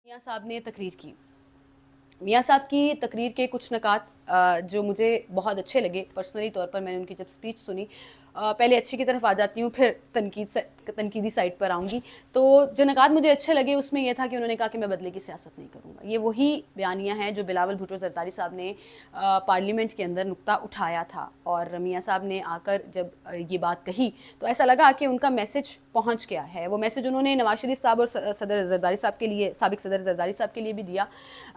मियाँ साहब ने तकरीर की। मियाँ साहब की तकरीर के कुछ नकात जो मुझे बहुत अच्छे लगे पर्सनली तौर पर। मैंने उनकी जब स्पीच सुनी, पहले अच्छी की तरफ आ जाती हूँ, फिर तनकीदी साइड पर आऊँगी। तो जो नकात मुझे अच्छे लगे उसमें यह था कि उन्होंने कहा कि मैं बदले की सियासत नहीं करूँगा। ये वही बयानियाँ हैं जो बिलावल भुट्टो ज़रदारी साहब ने पार्लियामेंट के अंदर नुक्ता उठाया था, और मियाँ साहब ने आकर जब ये बात कही तो ऐसा लगा कि उनका मैसेज पहुंच गया है। वो मैसेज उन्होंने नवाज शरीफ साहब और सदर जरदारी साहब के लिए, साबिक सदर जरदारी साहब के लिए भी दिया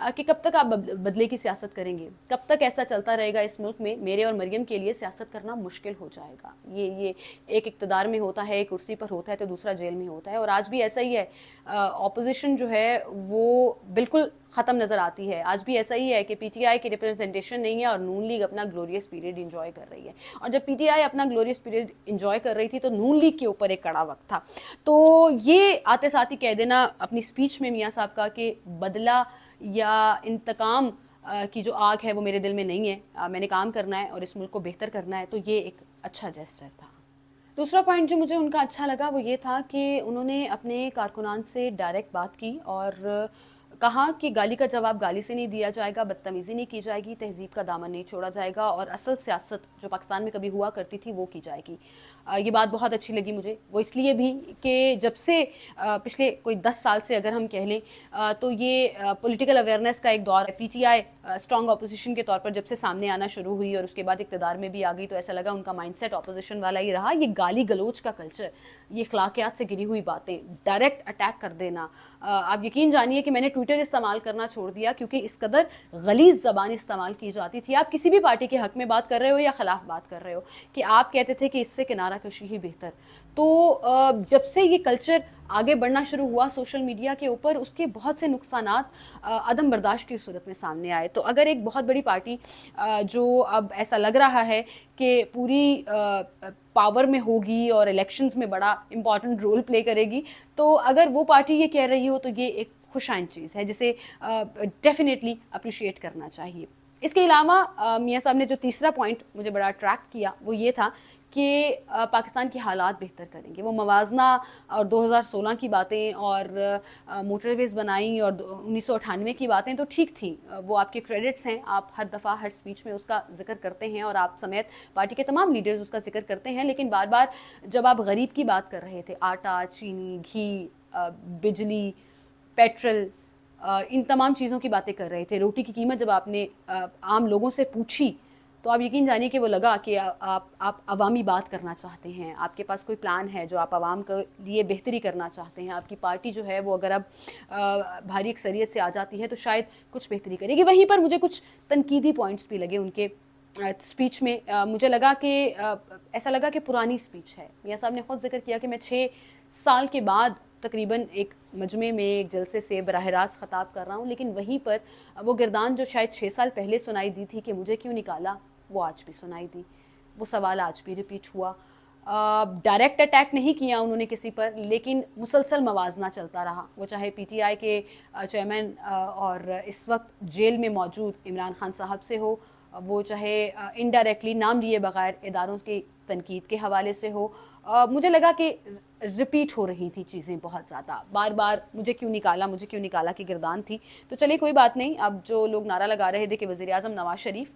कि कब तक आप बदले की सियासत करेंगे, कब तक ऐसा चलता रहेगा इस मुल्क में। मेरे और मरियम के लिए सियासत करना मुश्किल हो जाएगा। ये एक इक्तदार में होता है, एक कुर्सी पर होता है, तो दूसरा जेल में होता है, और आज भी ऐसा ही है। ऑपोजिशन जो है वो बिल्कुल ख़त्म नज़र आती है। आज भी ऐसा ही है कि पीटीआई की रिप्रेजेंटेशन नहीं है और नून लीग अपना ग्लोरियस पीरियड इंजॉय कर रही है। और जब पीटीआई अपना ग्लोरियस पीरियड इंजॉय कर रही थी तो नून लीग के ऊपर एक कड़ा वक्त था। तो ये आते साथ ही कह देना अपनी स्पीच में मियाँ साहब का कि बदला या इंतकाम की जो आग है वो मेरे दिल में नहीं है। मैंने काम करना है और इस मुल्क को बेहतर करना है, तो ये एक अच्छा जेस्चर था। दूसरा पॉइंट जो मुझे उनका अच्छा लगा वो ये था कि उन्होंने अपने कारकुनान से डायरेक्ट बात की और कहा कि गाली का जवाब गाली से नहीं दिया जाएगा, बदतमीज़ी नहीं की जाएगी, तहजीब का दामन नहीं छोड़ा जाएगा, और असल सियासत जो पाकिस्तान में कभी हुआ करती थी वो की जाएगी। ये बात बहुत अच्छी लगी मुझे, वो इसलिए भी कि जब से पिछले कोई 10 साल से अगर हम कह लें तो ये पॉलिटिकल अवेयरनेस का एक दौर है। पीटीआई स्ट्रॉन्ग अपोजिशन के तौर पर जब से सामने आना शुरू हुई और उसके बाद इक़्तिदार में भी आ गई, तो ऐसा लगा उनका माइंडसेट अपोजिशन वाला ही रहा। ये गाली गलोच का कल्चर, ये अखलाकियात से गिरी हुई बातें, डायरेक्ट अटैक कर देना। आप यकीन जानिए कि मैंने ट्विटर इस्तेमाल करना छोड़ दिया क्योंकि इस कदर गलीज़ ज़बान इस्तेमाल की जाती थी। आप किसी भी पार्टी के हक में बात कर रहे हो या खिलाफ बात कर रहे हो, कि आप कहते थे कि इससे किनारा कशी ही बेहतर। तो जब से ये कल्चर आगे बढ़ना शुरू हुआ सोशल मीडिया के ऊपर, उसके बहुत से नुकसानात अदम बर्दाश्त की सूरत में सामने आए। तो अगर एक बहुत बड़ी पार्टी जो अब ऐसा लग रहा है कि पूरी पावर में होगी और इलेक्शंस में बड़ा इंपॉर्टेंट रोल प्ले करेगी, तो अगर वो पार्टी ये कह रही हो तो ये एक खुशाइन चीज़ है जिसे डेफिनेटली अप्रिशिएट करना चाहिए। इसके अलावा मियाँ साहब ने जो तीसरा पॉइंट मुझे बड़ा अट्रैक्ट किया वो ये था कि पाकिस्तान के हालात बेहतर करेंगे। वो मवाजना और 2016 की बातें और मोटरवेज़ बनाई और 1998 की बातें तो ठीक थी, वो आपके क्रेडिट्स हैं, आप हर दफ़ा हर स्पीच में उसका जिक्र करते हैं और आप समेत पार्टी के तमाम लीडर्स उसका जिक्र करते हैं। लेकिन बार बार जब आप गरीब की बात कर रहे थे, आटा, चीनी, घी, बिजली, पेट्रोल, इन तमाम चीज़ों की बातें कर रहे थे, रोटी की कीमत जब आपने आम लोगों से पूछी, तो आप यकीन जानिए कि वो लगा कि आप अवामी बात करना चाहते हैं, आपके पास कोई प्लान है जो आप आवाम के लिए बेहतरी करना चाहते हैं। आपकी पार्टी जो है वो अगर अब भारी अक्सरियत से आ जाती है तो शायद कुछ बेहतरी करेगी। वहीं पर मुझे कुछ तनकीदी पॉइंट्स भी लगे उनके स्पीच में। मुझे लगा कि ऐसा लगा कि पुरानी स्पीच है। मियाँ साहब ने खुद जिक्र किया कि मैं 6 साल के बाद तकरीबन एक मजमे में एक जलसे से बराह रास्त ख़ताब कर रहा हूँ, लेकिन वहीं पर वो गिरदान जो शायद 6 साल पहले सुनाई दी थी कि मुझे क्यों निकाला, वो आज भी सुनाई दी, वो सवाल आज भी रिपीट हुआ। डायरेक्ट अटैक नहीं किया उन्होंने किसी पर, लेकिन मुसलसल मवाजना चलता रहा। वो चाहे पीटीआई के चेयरमैन और इस वक्त जेल में मौजूद इमरान खान साहब से हो, वो चाहे इनडायरेक्टली नाम लिए बगैर इदारों की तनकीद के हवाले से हो। मुझे लगा कि रिपीट हो रही थी चीज़ें बहुत ज़्यादा, बार बार मुझे क्यों निकाला, मुझे क्यों निकाला की गिरदान थी। तो चलिए कोई बात नहीं, अब जो लोग नारा लगा रहे थे कि वज़ीर आज़म नवाज़ शरीफ,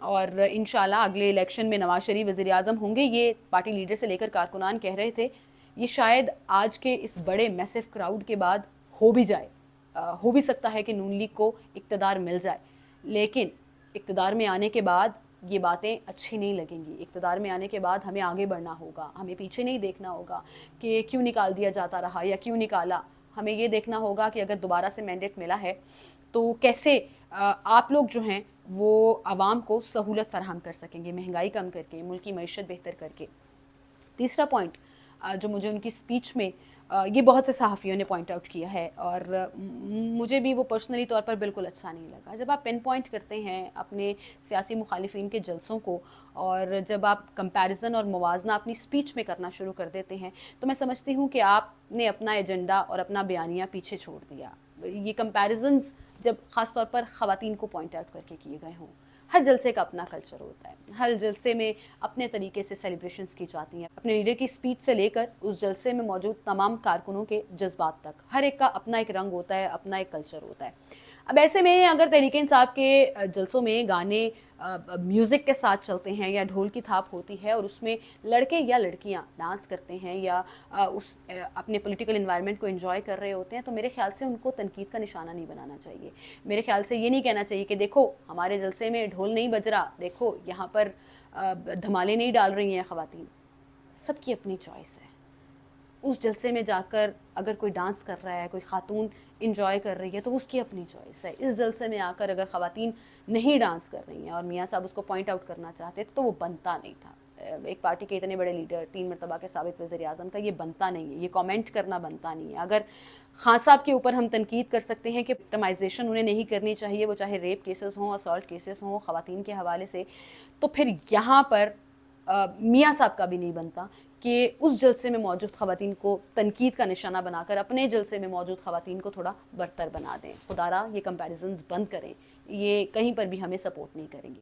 और इंशाल्लाह अगले इलेक्शन में नवाज़ शरीफ वज़ीर आज़म होंगे, ये पार्टी लीडर से लेकर कारकुनान कह रहे थे, ये शायद आज के इस बड़े मैसिव क्राउड के बाद हो भी जाए। हो भी सकता है कि नून लीग को इक़्तिदार मिल जाए, लेकिन इक़्तिदार में आने के बाद ये बातें अच्छी नहीं लगेंगी। इक़्तिदार में आने के बाद हमें आगे बढ़ना होगा, हमें पीछे नहीं देखना होगा कि क्यों निकाल दिया जाता रहा या क्यों निकाला। हमें ये देखना होगा कि अगर दोबारा से मैंडेट मिला है तो कैसे आप लोग जो हैं वो आवाम को सहूलत फराहम कर सकेंगे, महंगाई कम करके, मुल्क की मईशत बेहतर करके। तीसरा पॉइंट जो मुझे उनकी स्पीच में ये बहुत से सहाफ़ियों ने पॉइंट आउट किया है और मुझे भी वो पर्सनली तौर पर बिल्कुल अच्छा नहीं लगा। जब आप पिन पॉइंट करते हैं अपने सियासी मुखालिफिन के जलसों को और जब आप कंपैरिजन और मुवाजना अपनी स्पीच में करना शुरू कर देते हैं, तो मैं समझती हूँ कि आपने अपना एजेंडा और अपना बयानिया पीछे छोड़ दिया। ये कंपैरिजन्स जब ख़ास तौर पर ख़वातीन को पॉइंट आउट करके किए गए हों, हर जलसे का अपना कल्चर होता है, हर जलसे में अपने तरीके से सेलिब्रेशंस की जाती हैं, अपने लीडर की स्पीच से लेकर उस जलसे में मौजूद तमाम कारकुनों के जज्बात तक, हर एक का अपना एक रंग होता है, अपना एक कल्चर होता है। अब ऐसे में अगर तहरीक इंसाफ के जलसों में गाने म्यूज़िक के साथ चलते हैं या ढोल की थाप होती है और उसमें लड़के या लड़कियां डांस करते हैं या अपने पॉलिटिकल इन्वायरमेंट को एंजॉय कर रहे होते हैं, तो मेरे ख्याल से उनको तनकीद का निशाना नहीं बनाना चाहिए। मेरे ख्याल से ये नहीं कहना चाहिए कि देखो हमारे जलसे में ढोल नहीं बज रहा, देखो यहाँ पर धमाले नहीं डाल रही हैं ख़वातीन। सबकी अपनी चॉइस है। उस जलसे में जाकर अगर कोई डांस कर रहा है, कोई खातून इंजॉय कर रही है, तो उसकी अपनी चॉइस है। इस जलसे में आकर अगर ख़वातीन नहीं डांस कर रही हैं और मियाँ साहब उसको पॉइंट आउट करना चाहते तो वो बनता नहीं था। एक पार्टी के इतने बड़े लीडर, 3 मरतबा के साबिक वज़ीर-ए-आज़म का ये बनता नहीं है, ये कमेंट करना बनता नहीं है। अगर खान साहब के ऊपर हम तनकीद कर सकते हैं कि विक्टिमाइजेशन उन्हें नहीं करनी चाहिए, वो चाहे रेप केसेस हों, असॉल्ट केसेस हों ख़वातीन के हवाले से, तो फिर यहाँ पर मियाँ साहब का भी नहीं बनता कि उस जलसे में मौजूद ख़वातीन को तनकीद का निशाना बनाकर अपने जलसे में मौजूद ख़वातीन को थोड़ा बरतर बना दें। खुदारा ये कंपैरिजन्स बंद करें, ये कहीं पर भी हमें सपोर्ट नहीं करेंगी।